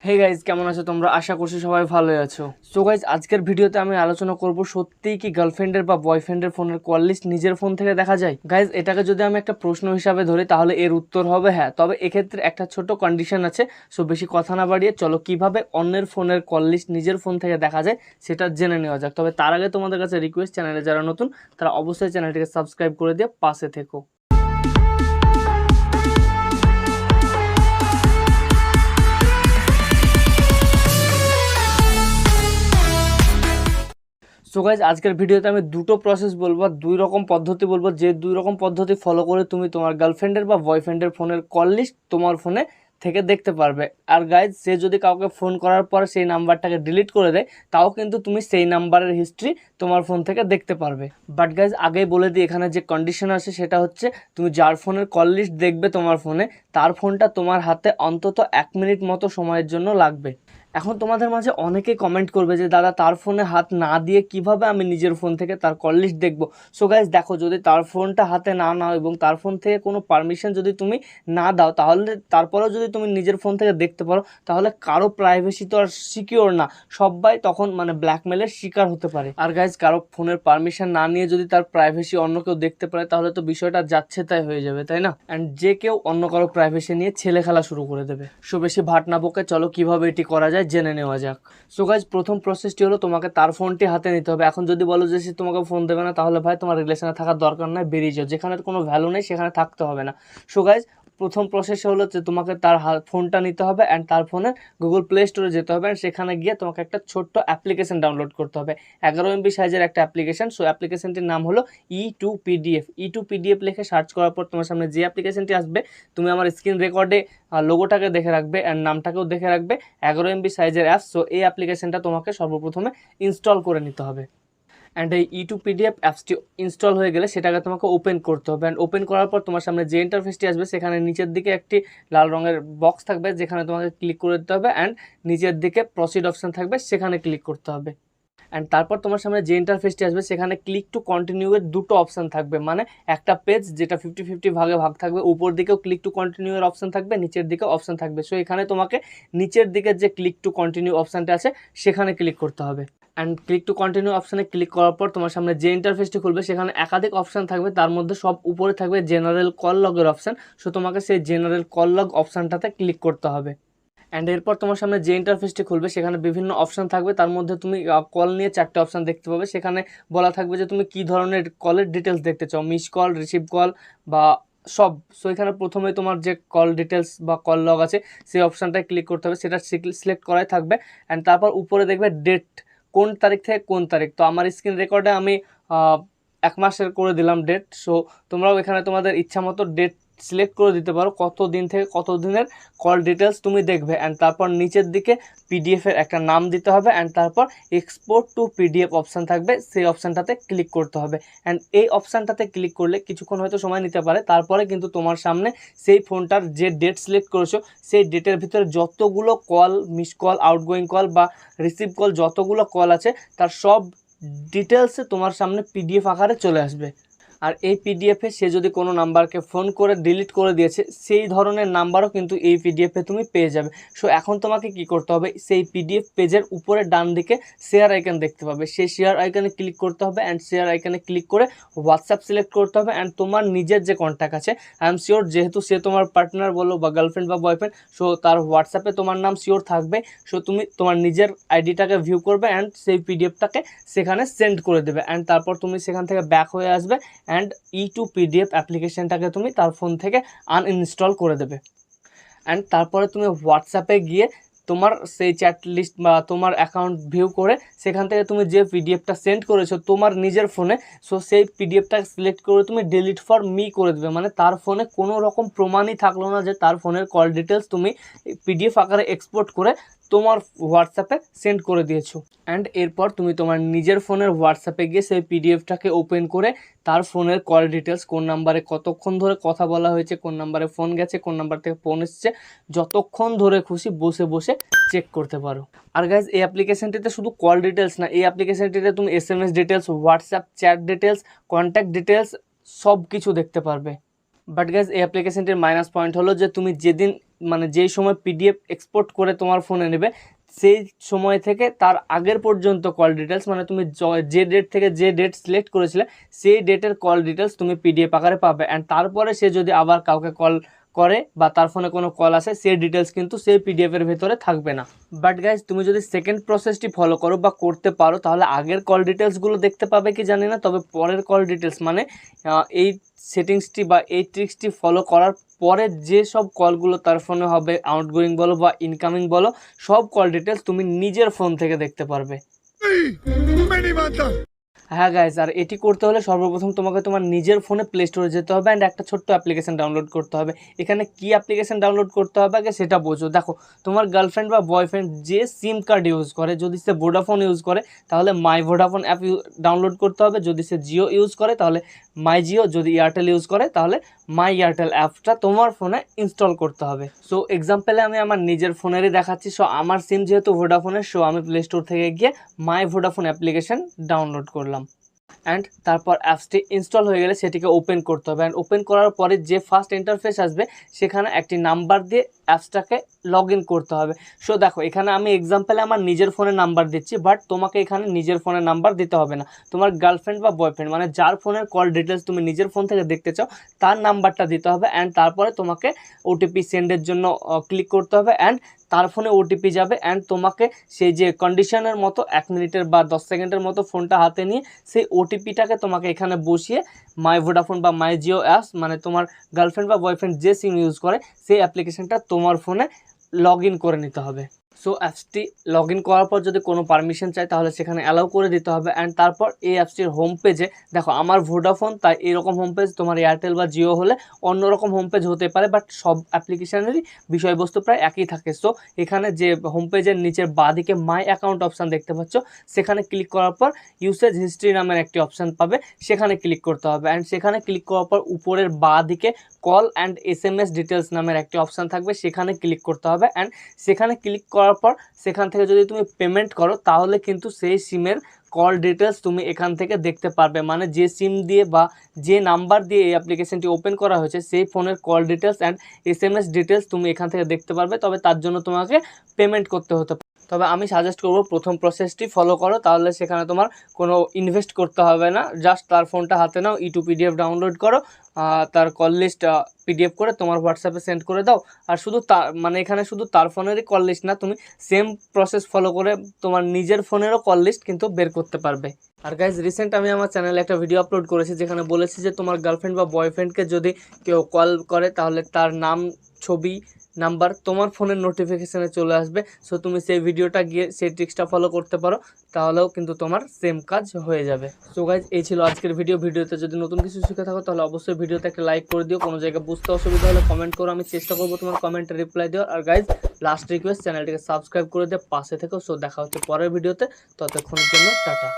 Hey guys, কেমন আছো তোমরা? আশা করছি সবাই ভালোই আছো। সো গাইজ, আজকের ভিডিওতে আমি আলোচনা করব সত্যিই কি গার্লফ্রেন্ডের বা বয়ফ্রেন্ডের ফোনের কল লিস্ট নিজের ফোন থেকে দেখা যায়। গাইজ, এটাকে যদি আমি একটা প্রশ্ন হিসাবে ধরি তাহলে এর উত্তর হবে হ্যাঁ, তবে এক্ষেত্রে একটা ছোট কন্ডিশন আছে। সো বেশি কথা না বাড়িয়ে চলো কিভাবে অন্যের ফোনের কল লিস্ট নিজের ফোন থেকে দেখা যায় সেটা জেনে নেওয়া যাক। তবে তার আগে তোমাদের কাছে রিকোয়েস্ট, চ্যানেলে যারা নতুন তারা অবশ্যই চ্যানেলটিকে সাবস্ক্রাইব করে দিয়ে পাশে থেকো। সো গাইজ, আজকের ভিডিওতে আমি দুটো প্রসেস বলবো, দুই রকম পদ্ধতি বলবো, যে দুই রকম পদ্ধতি ফলো করে তুমি তোমার গার্লফ্রেন্ডের বা বয়ফ্রেন্ডের ফোনের কল লিস্ট তোমার ফোনে থেকে দেখতে পারবে। আর গাইজ, সে যদি কাউকে ফোন করার পর সেই নাম্বারটাকে ডিলিট করে দেয় তাও কিন্তু তুমি সেই নাম্বারের হিস্ট্রি তোমার ফোন থেকে দেখতে পারবে। বাট গাইজ, আগেই বলে দিই, এখানে যে কন্ডিশন আছে সেটা হচ্ছে তুমি যার ফোনের কল লিস্ট দেখবে তোমার ফোনে, তার ফোনটা তোমার হাতে অন্তত 1 মিনিট মতো সময়ের জন্য লাগবে। এখন তোমাদের মাঝে অনেকেই কমেন্ট করবে যে দাদা, তার ফোনে হাত না দিয়ে কিভাবে আমি নিজের ফোন থেকে তার কল লিস্ট দেখবো? সো গাইজ দেখো, যদি তার ফোনটা হাতে না নাও এবং তার ফোন থেকে কোনো পারমিশন যদি তুমি না দাও, তাহলে তারপরেও যদি তুমি নিজের ফোন থেকে দেখতে পারো, তাহলে কারো প্রাইভেসি তো আর সিকিওর না, সবাই তখন ব্ল্যাকমেলের শিকার হতে পারে। আর গাইজ, কারো ফোনের পারমিশন না নিয়ে যদি তার প্রাইভেসি অন্য কেউ দেখতে পারে তাহলে তো বিষয়টা যাচ্ছে তাই হয়ে যাবে, তাই না? অ্যান্ড যে কেউ অন্য কারো প্রাইভেসি নিয়ে ছেলে খেলা শুরু করে দেবে। সো বেশি ভাট না বকে চলো কিভাবে এটি করা যায় জেনে নেওয়া যাক। সো গাইজ, প্রথম প্রসেসটি হলো তোমাকে তার ফোনটি হাতে নিতে হবে। এখন যদি বলো যে সে তোমাকে ফোন দেবে না, তাহলে ভাই তোমার রিলেশনে থাকার দরকার নয়, বেরিয়ে যাও। যেখানে কোনো ভ্যালু নেই সেখানে থাকতে হবে না। সো গাইজ, প্রথম প্রসেস হলো যে তোমাকে তার ফোনটা নিতে হবে অ্যান্ড তার ফোনে গুগল প্লে স্টোরে যেতে হবে, অ্যান্ড সেখানে গিয়ে তোমাকে একটা ছোট্ট অ্যাপ্লিকেশন ডাউনলোড করতে হবে, 11 MB সাইজের একটা অ্যাপ্লিকেশন। সো অ্যাপ্লিকেশনটির নাম হলো E2PDF। E2PDF লিখে সার্চ করার পর তোমার সামনে যে অ্যাপ্লিকেশনটি আসবে, তুমি আমার স্ক্রিন রেকর্ডে লোগোটাকে দেখে রাখবে অ্যান্ড নামটাকেও দেখে রাখবে, 11 MB সাইজের অ্যাপ। সো এই অ্যাপ্লিকেশনটা তোমাকে সর্বপ্রথমে ইনস্টল করে নিতে হবে। অ্যান্ড এই E2PDF অ্যাপসটি ইনস্টল হয়ে গেলে সেটাকে তোমাকে ওপেন করতে হবে। অ্যান্ড ওপেন করার পর তোমার সামনে যে ইন্টারফেসটি আসবে, সেখানে নিচের দিকে একটি লাল রঙের বক্স থাকবে যেখানে তোমাকে ক্লিক করে দিতে হবে, অ্যান্ড নিচের দিকে প্রসিড অপশান থাকবে, সেখানে ক্লিক করতে হবে। অ্যান্ড তারপর তোমার সামনে যে ইন্টারফেসটি আসবে সেখানে ক্লিক টু কন্টিনিউ এর দুটো অপশান থাকবে, মানে একটা পেজ যেটা 50-50 ভাগে ভাগ থাকবে, উপর দিকেও ক্লিক টু কন্টিনিউ এর অপশান থাকবে, নিচের দিকেও অপশান থাকবে। সো এখানে তোমাকে নিচের দিকে যে ক্লিক টু কন্টিনিউ অপশানটা আছে সেখানে ক্লিক করতে হবে। অ্যান্ড ক্লিক টু কন্টিনিউ অপশানে ক্লিক করার পর তোমার সামনে যে ইন্টারফেসটি খুলবে সেখানে একাধিক অপশান থাকবে, তার মধ্যে সব উপরে থাকবে জেনারেল কল লগের অপশান। সো তোমাকে সেই জেনারেল কল লগ অপশানটাতে ক্লিক করতে হবে। অ্যান্ড এরপর তোমার সামনে যে ইন্টারফেসটি খুলবে সেখানে বিভিন্ন অপশান থাকবে, তার মধ্যে তুমি কল নিয়ে 4টে অপশান দেখতে পাবে। সেখানে বলা থাকবে যে তুমি কী ধরনের কলের ডিটেলস দেখতে চাও, মিস কল, রিসিভ কল বা সব। সো এখানে প্রথমে তোমার যে কল ডিটেলস বা কল লগ আছে সেই অপশানটায় ক্লিক করতে হবে, সেটা সিলেক্ট করাই থাকবে। অ্যান্ড তারপর উপরে দেখবে ডেট, কোন তারিখ থেকে কোন তারিখ। তো আমার স্ক্রিন রেকর্ডে আমি 1 মাসের করে দিলাম ডেট। সো তোমরাও এখানে তোমাদের ইচ্ছা মতো ডেট সিলেক্ট করে দিতে পারো, কত দিন থেকে কত দিনের কল ডিটেলস তুমি দেখবে। অ্যান্ড তারপর নিচের দিকে পিডিএফের একটা নাম দিতে হবে, অ্যান্ড তারপর এক্সপোর্ট টু পিডিএফ অপশান থাকবে, সেই অপশানটাতে ক্লিক করতে হবে। অ্যান্ড এই অপশানটাতে ক্লিক করলে কিছুক্ষণ হয়তো সময় নিতে পারে, তারপরে কিন্তু তোমার সামনে সেই ফোনটার যে ডেট সিলেক্ট করেছো সেই ডেটের ভিতরে যতগুলো call, miss call, outgoing call বা রিসিভ কল, যতগুলো কল আছে তার সব ডিটেলসে তোমার সামনে পিডিএফ আকারে চলে আসবে। আর এই পিডিএফে সে যদি কোনো নাম্বারকে ফোন করে ডিলিট করে দিয়েছে, সেই ধরনের নাম্বারও কিন্তু এই পিডিএফে তুমি পেয়ে যাবে। সো এখন তোমাকে কি করতে হবে, সেই পিডিএফ পেজের উপরে ডান দিকে শেয়ার আইকন দেখতে পাবে, সেই শেয়ার আইকনে ক্লিক করতে হবে। অ্যান্ড শেয়ার আইকনে ক্লিক করে হোয়াটসঅ্যাপ সিলেক্ট করতে হবে। অ্যান্ড তোমার নিজের যে কন্ট্যাক্ট আছে, আই এম শিওর যেহেতু সে তোমার পার্টনার বলো বা গার্লফ্রেন্ড বা বয়ফ্রেন্ড, সো তার হোয়াটসঅ্যাপে তোমার নাম শিওর থাকবে। সো তুমি তোমার নিজের আইডিটাকে ভিউ করবে অ্যান্ড সেই পিডিএফটাকে সেখানে সেন্ড করে দেবে। অ্যান্ড তারপর তুমি সেখান থেকে ব্যাক হয়ে আসবে অ্যান্ড E2PDF অ্যাপ্লিকেশনটাকে তুমি তার ফোন থেকে আনইনস্টল করে দেবে। অ্যান্ড তারপরে তুমি হোয়াটসঅ্যাপে গিয়ে তোমার সেই চ্যাট লিস্ট বা তোমার অ্যাকাউন্ট ভিউ করে সেখান থেকে তুমি যে পিডিএফটা সেন্ড করেছো তোমার নিজের ফোনে, সো সেই পিডিএফটা সিলেক্ট করে তুমি ডিলিট ফর মি করে দেবে। মানে তার ফোনে কোনো রকম প্রমাণই থাকলো না যে তার ফোনের কল ডিটেলস তুমি পিডিএফ আকারে এক্সপোর্ট করে তোমার হোয়াটসঅ্যাপে সেন্ড করে দিয়েছো। অ্যান্ড এরপর তুমি তোমার নিজের ফোনের হোয়াটসঅ্যাপে গিয়ে সেই পিডিএফটাকে ওপেন করে তার ফোনের কল ডিটেলস, কোন নাম্বারে কতক্ষণ ধরে কথা বলা হয়েছে, কোন নাম্বারে ফোন গেছে, কোন নাম্বার থেকে ফোন এসছে, যতক্ষণ ধরে খুশি বসে বসে চেক করতে পারো। আর গাইজ, এই অ্যাপ্লিকেশনটিতে শুধু কল ডিটেলস না, এই অ্যাপ্লিকেশনটিতে তুমি SMS details, WhatsApp chat details, contact details সব কিছু দেখতে পারবে। বাট গাইজ, এই অ্যাপ্লিকেশনটির মাইনাস পয়েন্ট হলো যে তুমি যেদিন মানে যেই সময় পিডিএফ এক্সপোর্ট করে তোমার ফোনে নেবে সেই সময় থেকে তার আগের পর্যন্ত কল ডিটেলস, মানে তুমি যে ডেট থেকে যে ডেট সিলেক্ট করেছিলে সেই ডেটের কল ডিটেলস তুমি পিডিএফ আকারে পাবে। অ্যান্ড তারপরে সে যদি আবার কাউকে কল করে বা তার ফোনে কোনো কল আসে সেই ডিটেলস কিন্তু সেই পিডিএফের ভেতরে থাকবে না। বাট গাইজ তুমি যদি সেকেন্ড প্রসেসটি ফলো করো বা করতে পারো তাহলে আগের কল ডিটেলসগুলো দেখতে পাবে কি জানি না, তবে পরের কল ডিটেলস মানে এই সেটিংসটি বা এই ট্রিক্সটি ফলো করার পরে যে সব কলগুলো তার ফোনে হবে, আউটগোয়িং বলো বা ইনকামিং বলো, সব কল ডিটেলস তুমি নিজের ফোন থেকে দেখতে পারবে। হ্যাঁ গাইজ, আর এটি করতে হলে সর্বপ্রথম তোমাকে তোমার নিজের ফোনে প্লে স্টোরে যেতে হবে অ্যান্ড একটা ছোট্ট অ্যাপ্লিকেশন ডাউনলোড করতে হবে। এখানে কি অ্যাপ্লিকেশন ডাউনলোড করতে হবে আগে সেটা বোঝো। দেখো তোমার গার্লফ্রেন্ড বা বয়ফ্রেন্ড যে সিম কার্ড ইউজ করে, যদি সে ভোডাফোন ইউজ করে তাহলে মাই ভোডাফোন অ্যাপ ডাউনলোড করতে হবে, যদি সে জিও ইউজ করে তাহলে মাই জিও, যদি এয়ারটেল ইউজ করে তাহলে মাই এয়ারটেল অ্যাপটা তোমার ফোনে ইনস্টল করতে হবে। সো এক্সাম্পলে আমি আমার নিজের ফোনেরই দেখাচ্ছি। সো আমার সিম যেহেতু ভোডাফোনের, সো আমি প্লে স্টোর থেকে গিয়ে মাই ভোডাফোন অ্যাপ্লিকেশন ডাউনলোড করলাম অ্যান্ড তারপর অ্যাপসটি ইনস্টল হয়ে গেলে সেটিকে ওপেন করতে হবে। অ্যান্ড ওপেন করার পরে যে ফার্স্ট ইন্টারফেস আসবে সেখানে একটি নাম্বার দিয়ে অ্যাপসটাকে লগ ইন করতে হবে। সো দেখো এখানে আমি এক্সাম্পলে আমার নিজের ফোনের নাম্বার দিচ্ছি, বাট তোমাকে এখানে নিজের ফোনের নাম্বার দিতে হবে না, তোমার গার্লফ্রেন্ড বা বয়ফ্রেন্ড মানে যার ফোনের কল ডিটেলস তুমি নিজের ফোন থেকে দেখতে চাও তার নাম্বারটা দিতে হবে। অ্যান্ড তারপরে তোমাকে ওটিপি সেন্ডের জন্য ক্লিক করতে হবে অ্যান্ড তার ফোনে ওটিপি যাবে অ্যান্ড তোমাকে সেই যে কন্ডিশনের মতো 1 মিনিটের বা 10 সেকেন্ডের মতো ফোনটা হাতে নিয়ে সেই ওটিপিটাকে তোমাকে এখানে বসিয়ে মাই ভোডাফোন বা মাই জিও অ্যাপস মানে তোমার গার্লফ্রেন্ড বা বয়ফ্রেন্ড যে সিম ইউজ করে সেই অ্যাপ্লিকেশনটা তোমার ফোনে লগ ইন করে নিতে হবে। সো অ্যাপসটি লগ ইন করার পর যদি কোনো পারমিশন চাই তাহলে সেখানে অ্যালাউ করে দিতে হবে। অ্যান্ড তারপর এই অ্যাপসটির হোম পেজে দেখো আমার ভোডাফোন তাই এরকম হোম পেজ, তোমার এয়ারটেল বা জিও হলে অন্যরকম হোম পেজ হতে পারে, বাট সব অ্যাপ্লিকেশনেরই বিষয়বস্তু প্রায় একই থাকে। সো এখানে যে হোম পেজের নিচের বাঁদিকে মাই অ্যাকাউন্ট অপশান দেখতে পাচ্ছ সেখানে ক্লিক করার পর ইউসেজ হিস্ট্রি নামের একটি অপশান পাবে, সেখানে ক্লিক করতে হবে। অ্যান্ড সেখানে ক্লিক করার পর উপরের বাঁদিকে কল অ্যান্ড SMS ডিটেলস নামের একটি অপশান থাকবে, সেখানে ক্লিক করতে হবে। অ্যান্ড সেখানে ক্লিক করার পর সেখান থেকে যদি তুমি পেমেন্ট করো তাহলে কিন্তু সেই সিমের কল ডিটেলস তুমি এখান থেকে দেখতে পারবে, মানে যে সিম দিয়ে বা যে নাম্বার দিয়ে এই অ্যাপ্লিকেশনটি ওপেন করা হয়েছে সেই ফোনের call details and SMS details তুমি এখান থেকে দেখতে পারবে। তবে তার জন্য তোমাকে পেমেন্ট করতে হতে পারে। তবে আমি সাজেস্ট করব প্রথম প্রসেসটি ফলো করো, তাহলে সেখানে তোমার কোনো ইনভেস্ট করতে হবে না, জাস্ট তার ফোনটা হাতে নাও, PDF ডাউনলোড করো, তার কল লিস্ট PDF করে তোমার হোয়াটসঅ্যাপে সেন্ড করে দাও। আর শুধু তার মানে এখানে শুধু তার ফোনেরই কল লিস্ট না, তুমি সেম প্রসেস ফলো করে তোমার নিজের ফোনেরও কল লিস্ট কিন্তু বের করতে পারবে। আর গাইজ রিসেন্ট আমি আমার চ্যানেলে একটা ভিডিও আপলোড করেছি যেখানে বলেছি যে তোমার গার্লফ্রেন্ড বা বয়ফ্রেন্ডকে যদি কেউ কল করে তাহলে তার নাম, ছবি, নাম্বার তোমার ফোনের নোটিফিকেশানে চলে আসবে। সো তুমি সেই ভিডিওটা গিয়ে সেই ট্রিক্সটা ফলো করতে পারো, তাহলেও কিন্তু তোমার সেম কাজ হয়ে যাবে। সো গাইজ এই ছিল আজকের ভিডিওতে যদি নতুন কিছু শিখে থাকো তাহলে অবশ্যই ভিডিওতে একটা লাইক করে দিও, কোনো জায়গায় বুঝতে অসুবিধা হলে কমেন্ট করো, আমি চেষ্টা করবো তোমার কমেন্টে রিপ্লাই দেওয়ার। আর গাইজ লাস্ট রিকোয়েস্ট, চ্যানেলটিকে সাবস্ক্রাইব করে দিয়ে পাশে থেকো। সো দেখা হচ্ছে পরের ভিডিওতে, ততক্ষণের জন্য টাটা।